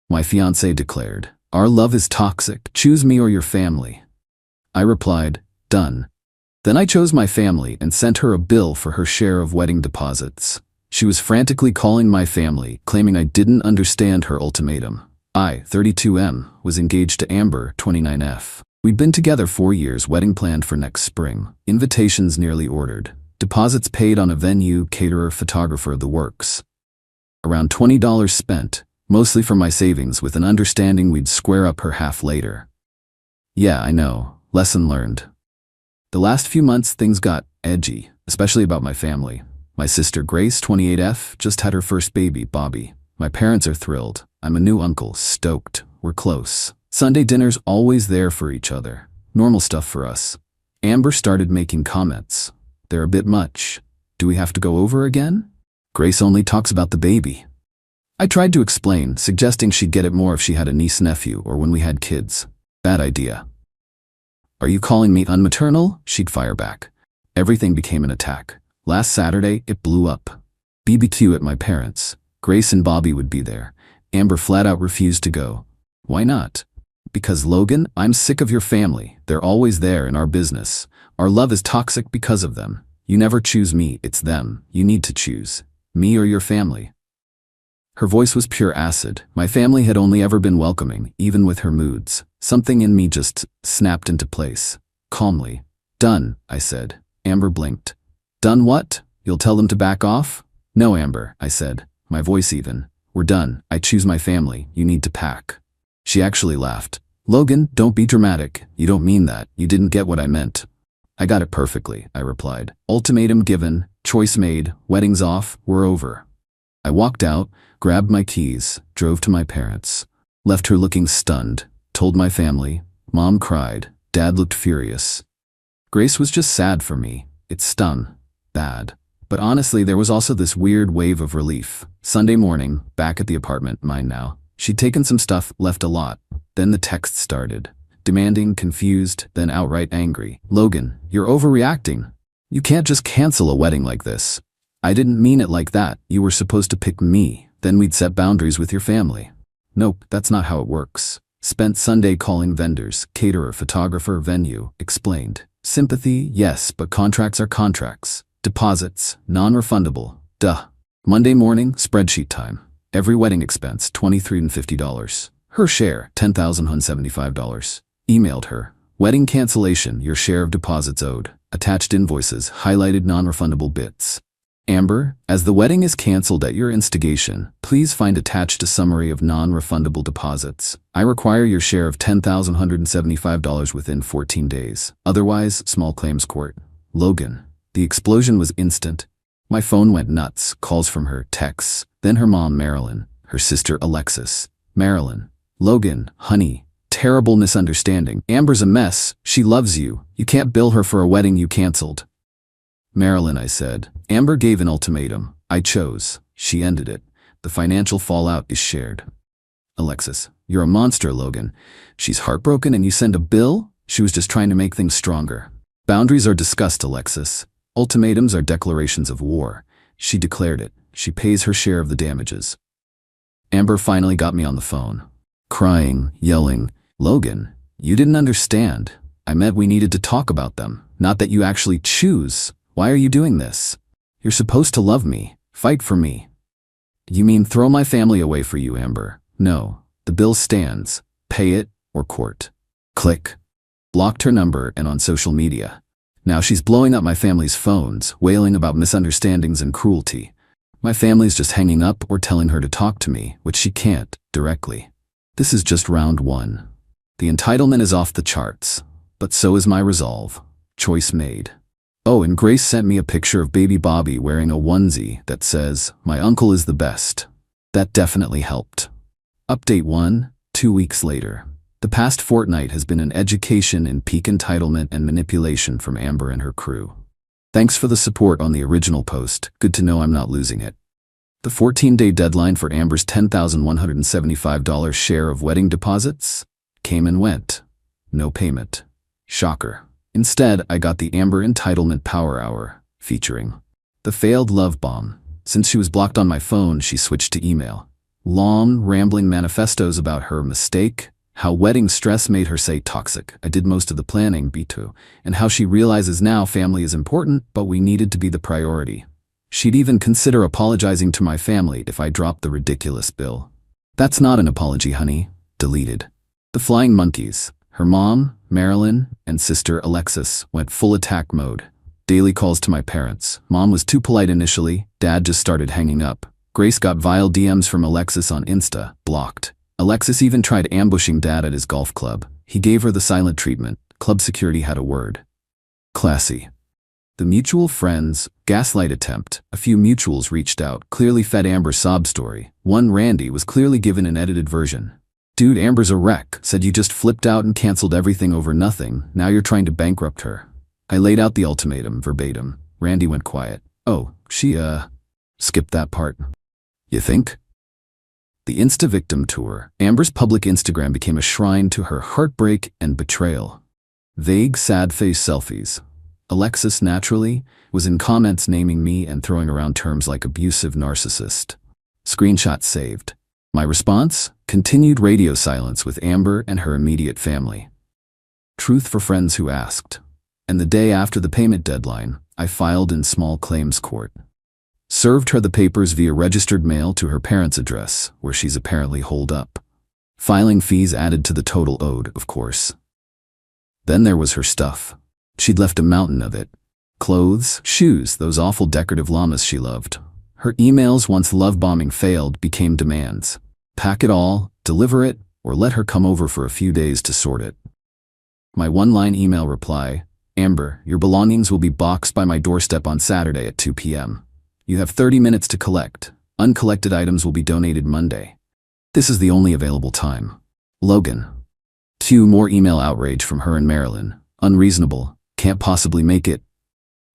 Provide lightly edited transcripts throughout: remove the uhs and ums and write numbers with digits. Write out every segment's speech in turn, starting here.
My fiancé declared, "Our love is toxic. Choose me or your family." I replied, "Done." Then I chose my family and sent her a bill for her share of wedding deposits. She was frantically calling my family, claiming I didn't understand her ultimatum. I, 32M, was engaged to Amber, 29F. We'd been together 4 years, wedding planned for next spring, invitations nearly ordered, deposits paid on a venue, caterer, photographer, the works. Around $20 spent, mostly from my savings, with an understanding we'd square up her half later. Yeah, I know, lesson learned. The last few months things got edgy, especially about my family. My sister Grace, 28F, just had her first baby, Bobby. My parents are thrilled. I'm a new uncle, stoked. We're close. Sunday dinner's always there for each other. Normal stuff for us. Amber started making comments. They're a bit much. Do we have to go over again? Grace only talks about the baby. I tried to explain, suggesting she'd get it more if she had a niece-nephew or when we had kids. Bad idea. Are you calling me unmaternal? She'd fire back. Everything became an attack. Last Saturday, it blew up. BBQ at my parents'. Grace and Bobby would be there. Amber flat out refused to go. Why not? Because Logan, I'm sick of your family. They're always there in our business. Our love is toxic because of them. You never choose me, it's them. You need to choose. Me or your family. Her voice was pure acid. My family had only ever been welcoming, even with her moods. Something in me just snapped into place. Calmly. Done, I said. Amber blinked. Done what? You'll tell them to back off? No, Amber, I said, my voice even. We're done. I choose my family. You need to pack. She actually laughed. Logan, don't be dramatic. You don't mean that. You didn't get what I meant. I got it perfectly, I replied. Ultimatum given, choice made, weddings off, we're over. I walked out, grabbed my keys, drove to my parents. Left her looking stunned, told my family. Mom cried. Dad looked furious. Grace was just sad for me. It stung. Bad. But honestly, there was also this weird wave of relief. Sunday morning, back at the apartment, mine now. She'd taken some stuff, left a lot. Then the texts started. Demanding, confused, then outright angry. Logan, you're overreacting. You can't just cancel a wedding like this. I didn't mean it like that. You were supposed to pick me. Then we'd set boundaries with your family. Nope, that's not how it works. Spent Sunday calling vendors, caterer, photographer, venue. Explained. Sympathy, yes, but contracts are contracts. Deposits, non-refundable. Duh. Monday morning, spreadsheet time. Every wedding expense, $23.50. Her share, $10,175. Emailed her. Wedding cancellation, your share of deposits owed. Attached invoices, highlighted non-refundable bits. Amber, as the wedding is canceled at your instigation, please find attached a summary of non-refundable deposits. I require your share of $10,175 within 14 days. Otherwise, small claims court. Logan. The explosion was instant. My phone went nuts, calls from her, texts, then her mom, Marilyn, her sister, Alexis. Marilyn. Logan, honey, terrible misunderstanding. Amber's a mess. She loves you. You can't bill her for a wedding you canceled. Marilyn, I said. Amber gave an ultimatum. I chose. She ended it. The financial fallout is shared. Alexis. You're a monster, Logan. She's heartbroken and you send a bill? She was just trying to make things stronger. Boundaries are discussed, Alexis. Ultimatums are declarations of war. She declared it. She pays her share of the damages. Amber finally got me on the phone. Crying, yelling, Logan, you didn't understand. I meant we needed to talk about them, not that you actually choose. Why are you doing this? You're supposed to love me, fight for me. You mean throw my family away for you, Amber? No, the bill stands. Pay it or court. Click. Blocked her number and on social media. Now she's blowing up my family's phones, wailing about misunderstandings and cruelty. My family's just hanging up or telling her to talk to me, which she can't, directly. This is just round one. The entitlement is off the charts, but so is my resolve. Choice made. Oh, and Grace sent me a picture of baby Bobby wearing a onesie that says, "My uncle is the best." That definitely helped. Update 1, 2 weeks later. The past fortnight has been an education in peak entitlement and manipulation from Amber and her crew. Thanks for the support on the original post. Good to know I'm not losing it. The 14-day deadline for Amber's $10,175 share of wedding deposits came and went. No payment. Shocker. Instead, I got the Amber Entitlement Power Hour, featuring the failed love bomb. Since she was blocked on my phone, she switched to email. Long, rambling manifestos about her mistake, how wedding stress made her say toxic, I did most of the planning, B2, and how she realizes now family is important, but we needed to be the priority. She'd even consider apologizing to my family if I dropped the ridiculous bill. That's not an apology, honey. Deleted. The flying monkeys. Her mom, Marilyn, and sister Alexis went full attack mode. Daily calls to my parents. Mom was too polite initially, Dad just started hanging up. Grace got vile DMs from Alexis on Insta, blocked. Alexis even tried ambushing Dad at his golf club. He gave her the silent treatment. Club security had a word. Classy. The mutual friends, gaslight attempt. A few mutuals reached out, clearly fed Amber's sob story. One, Randy, was clearly given an edited version. Dude, Amber's a wreck. Said you just flipped out and canceled everything over nothing. Now you're trying to bankrupt her. I laid out the ultimatum, verbatim. Randy went quiet. Oh, she, skipped that part. You think? The Insta-Victim Tour. Amber's public Instagram became a shrine to her heartbreak and betrayal. Vague, sad-face selfies. Alexis, naturally, was in comments naming me and throwing around terms like abusive narcissist. Screenshot saved. My response? Continued radio silence with Amber and her immediate family. Truth for friends who asked. And the day after the payment deadline, I filed in small claims court. Served her the papers via registered mail to her parents' address, where she's apparently holed up. Filing fees added to the total owed, of course. Then there was her stuff. She'd left a mountain of it. Clothes, shoes, those awful decorative llamas she loved. Her emails, once love bombing failed, became demands. Pack it all, deliver it, or let her come over for a few days to sort it. My one-line email reply, Amber, your belongings will be boxed by my doorstep on Saturday at 2 p.m. You have 30 minutes to collect. Uncollected items will be donated Monday. This is the only available time. Logan. 2 more email outrage from her and Marilyn. Unreasonable. Can't possibly make it.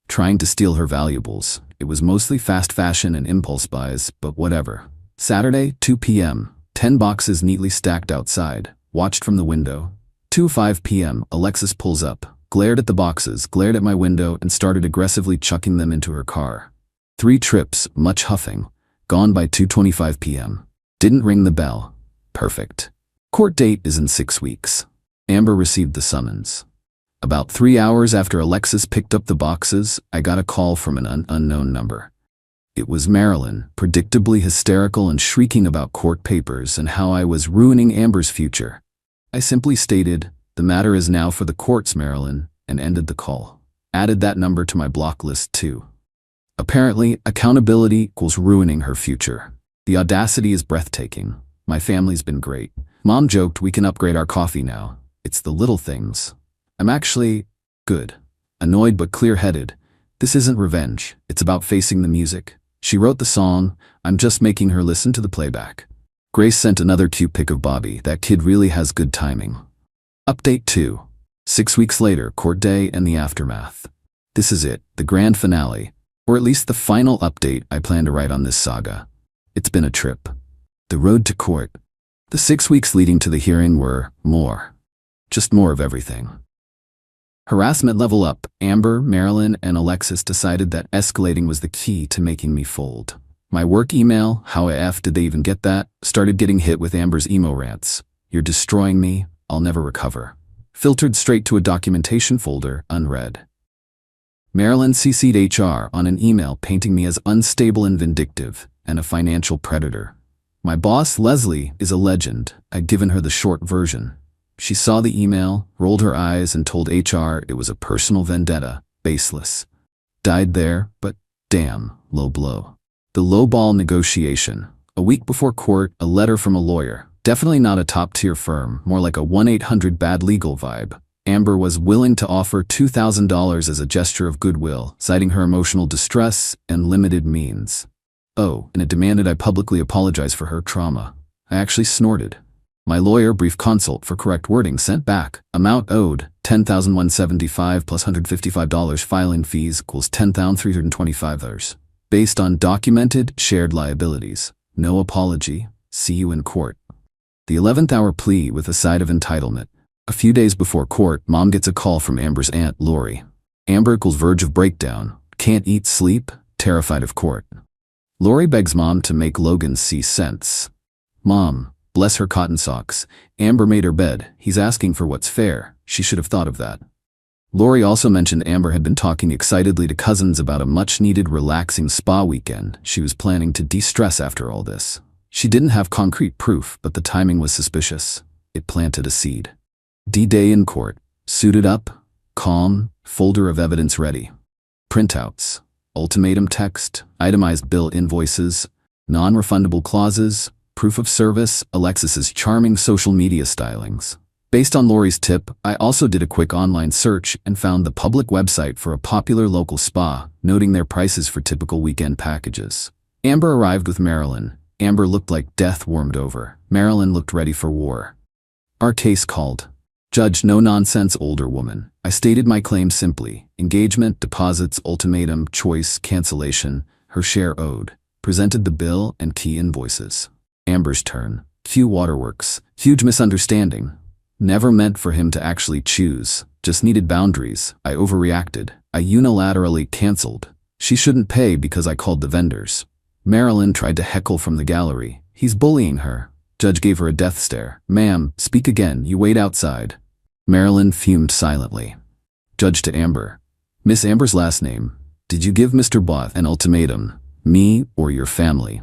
Trying to steal her valuables. It was mostly fast fashion and impulse buys, but whatever. Saturday, 2 p.m. 10 boxes neatly stacked outside. Watched from the window. 2:05 p.m. Alexis pulls up, glared at the boxes, glared at my window, and started aggressively chucking them into her car. 3 trips, much huffing. Gone by 2:25 p.m. Didn't ring the bell. Perfect. Court date is in 6 weeks. Amber received the summons. About 3 hours after Alexis picked up the boxes, I got a call from an unknown number. It was Marilyn, predictably hysterical and shrieking about court papers and how I was ruining Amber's future. I simply stated, "The matter is now for the courts, Marilyn," and ended the call. Added that number to my block list too. Apparently, accountability equals ruining her future. The audacity is breathtaking. My family's been great. Mom joked we can upgrade our coffee now. It's the little things. I'm actually good. Annoyed but clear-headed. This isn't revenge. It's about facing the music. She wrote the song. I'm just making her listen to the playback. Grace sent another cute pic of Bobby. That kid really has good timing. Update 2. 6 weeks later, court day and the aftermath. This is it, the grand finale. Or at least the final update I plan to write on this saga. It's been a trip. The road to court. The 6 weeks leading to the hearing were more. Just more of everything. Harassment level up. Amber, Marilyn, and Alexis decided that escalating was the key to making me fold. My work email, how F did they even get that, started getting hit with Amber's emo rants. You're destroying me, I'll never recover. Filtered straight to a documentation folder, unread. Marilyn CC'd HR on an email painting me as unstable and vindictive, and a financial predator. My boss, Leslie, is a legend. I'd given her the short version. She saw the email, rolled her eyes, and told HR it was a personal vendetta, baseless. Died there, but damn, low blow. The lowball negotiation. A week before court, a letter from a lawyer. Definitely not a top-tier firm, more like a 1-800-BAD-LEGAL vibe. Amber was willing to offer $2,000 as a gesture of goodwill, citing her emotional distress and limited means. Oh, and it demanded I publicly apologize for her trauma. I actually snorted. My lawyer, brief consult for correct wording, sent back. Amount owed, $10,175 plus $155. Filing fees equals $10,325. Based on documented, shared liabilities. No apology. See you in court. The 11th hour plea with a side of entitlement. A few days before court, Mom gets a call from Amber's aunt, Lori. Amber equals verge of breakdown. Can't eat, sleep, terrified of court. Lori begs Mom to make Logan see sense. Mom, bless her cotton socks. Amber made her bed. He's asking for what's fair. She should have thought of that. Lori also mentioned Amber had been talking excitedly to cousins about a much-needed relaxing spa weekend. She was planning to de-stress after all this. She didn't have concrete proof, but the timing was suspicious. It planted a seed. D-Day in court. Suited up, calm, folder of evidence ready. Printouts, ultimatum text, itemized bill invoices, non-refundable clauses, proof of service, Alexis's charming social media stylings. Based on Lori's tip, I also did a quick online search and found the public website for a popular local spa, noting their prices for typical weekend packages. Amber arrived with Marilyn. Amber looked like death warmed over. Marilyn looked ready for war. Our case called. Judge, no nonsense, older woman. I stated my claim simply. Engagement, deposits, ultimatum, choice, cancellation, her share owed. Presented the bill and key invoices. Amber's turn. Few waterworks. Huge misunderstanding. Never meant for him to actually choose. Just needed boundaries. I overreacted. I unilaterally canceled. She shouldn't pay because I called the vendors. Marilyn tried to heckle from the gallery. He's bullying her. Judge gave her a death stare. Ma'am, speak again. You wait outside. Marilyn fumed silently. Judge to Amber. Miss Amber's last name. Did you give Mr. Both an ultimatum? Me or your family?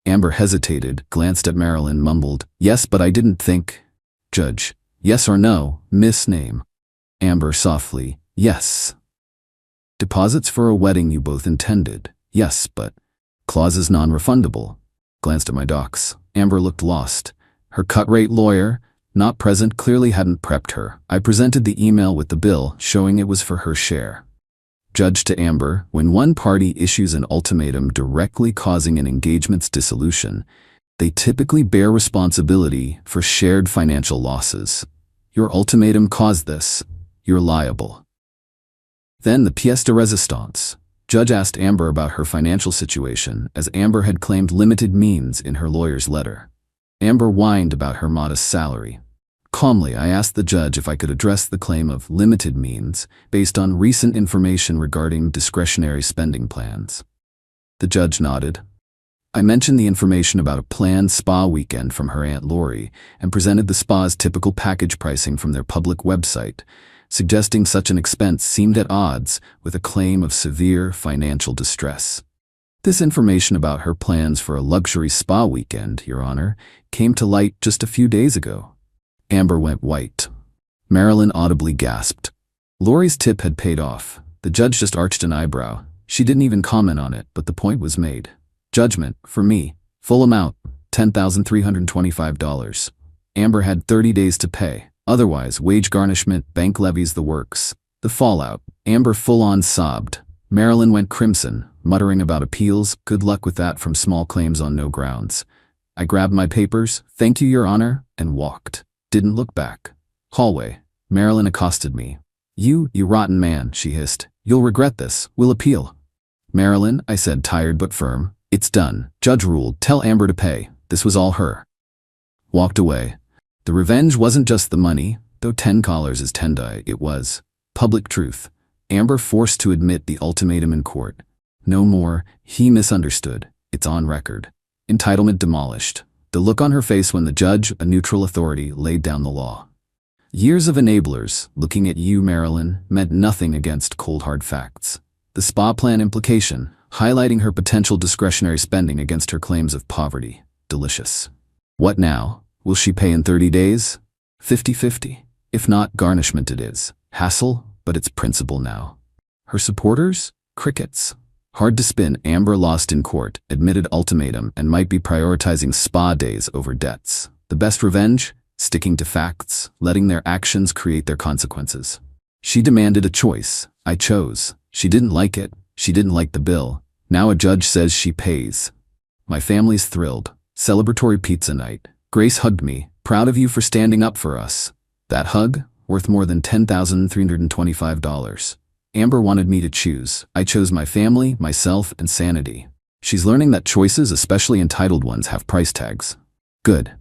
Amber hesitated, glanced at Marilyn, mumbled, yes, but I didn't think. Judge. Yes or no, Miss Name? Amber softly. Yes. Deposits for a wedding you both intended. Yes, but. Clauses non-refundable. Glanced at my docs. Amber looked lost. Her cut-rate lawyer, not present, clearly hadn't prepped her. I presented the email with the bill, showing it was for her share. Judge to Amber, when one party issues an ultimatum directly causing an engagement's dissolution, they typically bear responsibility for shared financial losses. Your ultimatum caused this. You're liable. Then the pièce de résistance. Judge asked Amber about her financial situation, as Amber had claimed limited means in her lawyer's letter. Amber whined about her modest salary. Calmly, I asked the judge if I could address the claim of limited means based on recent information regarding discretionary spending plans. The judge nodded. I mentioned the information about a planned spa weekend from her Aunt Lori and presented the spa's typical package pricing from their public website, suggesting such an expense seemed at odds with a claim of severe financial distress. This information about her plans for a luxury spa weekend, Your Honor, came to light just a few days ago. Amber went white. Marilyn audibly gasped. Lori's tip had paid off. The judge just arched an eyebrow. She didn't even comment on it, but the point was made. Judgment, for me. Full amount, $10,325. Amber had 30 days to pay. Otherwise, wage garnishment, bank levies, the works. The fallout. Amber full-on sobbed. Marilyn went crimson, muttering about appeals. Good luck with that from small claims on no grounds. I grabbed my papers, thank you, Your Honor, and walked. Didn't look back. Hallway. Marilyn accosted me. You rotten man, she hissed. You'll regret this. We'll appeal. Marilyn, I said, tired but firm. It's done. Judge ruled. Tell Amber to pay. This was all her. Walked away. The revenge wasn't just the money, though $10 is $10. It was public truth. Amber forced to admit the ultimatum in court. No more. He misunderstood. It's on record. Entitlement demolished. The look on her face when the judge, a neutral authority, laid down the law. Years of enablers, looking at you, Marilyn, meant nothing against cold hard facts. The spa plan implication, highlighting her potential discretionary spending against her claims of poverty. Delicious. What now? Will she pay in 30 days? 50-50. If not, garnishment it is. Hassle, but it's principle now. Her supporters? Crickets. Hard to spin. Amber lost in court, admitted ultimatum, and might be prioritizing spa days over debts. The best revenge? Sticking to facts, letting their actions create their consequences. She demanded a choice. I chose. She didn't like it. She didn't like the bill. Now a judge says she pays. My family's thrilled. Celebratory pizza night. Grace hugged me. Proud of you for standing up for us. That hug? Worth more than $10,325. Amber wanted me to choose. I chose my family, myself, and sanity. She's learning that choices, especially entitled ones, have price tags. Good.